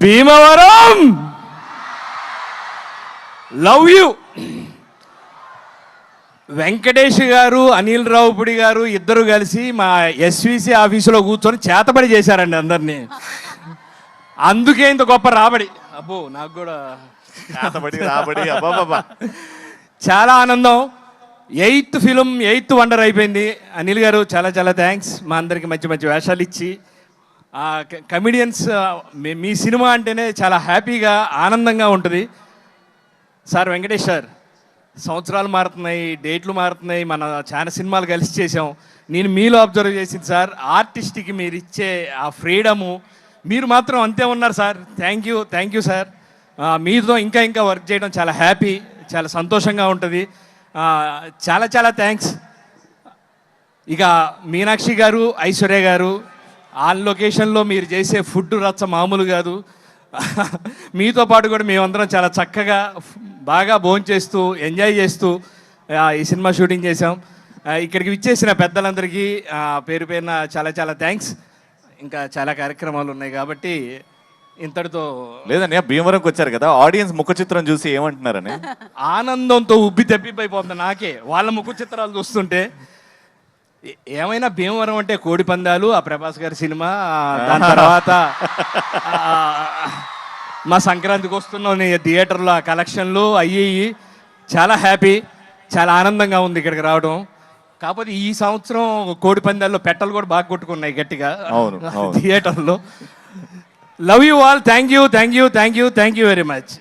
Bhimavaram love you. Venkatesh గారు, అనిల్ రావుపుడి గారు ఇద్దరు కలిసి మా ఎస్విసి ఆఫీసులో కూర్చొని చేతబడి చేశారండి అందరినీ. అందుకే ఇంత గొప్ప రాబడి. అబ్బో నాకు కూడా రాబడి అబ్బాబా చాలా ఆనందం. 8th ఫిలిం 8th వండర్ అయిపోయింది. అనిల్ గారు చాలా చాలా థ్యాంక్స్. మా అందరికి మంచి మంచి వేషాలు ఇచ్చి కమిడియన్స్ మీ సినిమా అంటేనే చాలా హ్యాపీగా ఆనందంగా ఉంటుంది. సార్ వెంకటేష్ సార్, సంవత్సరాలు మారుతున్నాయి, డేట్లు మారుతున్నాయి, మన చాలా సినిమాలు కలిసి చేసాం. నేను మీలో అబ్జర్వ్ చేసింది సార్, ఆర్టిస్ట్కి మీరు ఇచ్చే ఆ ఫ్రీడము, మీరు మాత్రం అంతే ఉన్నారు సార్. Thank you sir. మీతో ఇంకా ఇంకా వర్క్ చేయడం చాలా హ్యాపీ, చాలా సంతోషంగా ఉంటుంది. చాలా చాలా థ్యాంక్స్. ఇక మీనాక్షి గారు, ఐశ్వర్య గారు, ఆన్ లొకేషన్లో మీరు చేసే ఫుడ్ రచ్చ మామూలు కాదు. మీతో పాటు కూడా మేమందరం చాలా చక్కగా బాగా భోంచేస్తూ ఎంజాయ్ చేస్తూ ఈ సినిమా షూటింగ్ చేసాం. ఇక్కడికి విచ్చేసిన పెద్దలందరికీ పేరు పేరున చాలా చాలా థ్యాంక్స్. ఇంకా చాలా కార్యక్రమాలు ఉన్నాయి కాబట్టి ఇంతటితో. లేదండి, భీమవరంకి వచ్చారు కదా, ఆడియన్స్ ముఖ చిత్రం చూసి ఏమంటున్నారని ఆనందంతో ఉబ్బి తెప్పిపోతుంది నాకే వాళ్ళ ముఖ చిత్రాలు చూస్తుంటే. ఏమైనా భీమవరం అంటే కోడి పందాలు, ఆ ప్రభాస్ గారి సినిమా, దాని తర్వాత మా సంక్రాంతికి వస్తున్నాం థియేటర్లో ఆ కలెక్షన్లు అయ్యి చాలా హ్యాపీ, చాలా ఆనందంగా ఉంది ఇక్కడికి రావడం. కాకపోతే ఈ సంవత్సరం కోడి పందాల్లో పెట్టలు కూడా బాగా కొట్టుకున్నాయి గట్టిగా థియేటర్లో. Love you all. Thank you very much.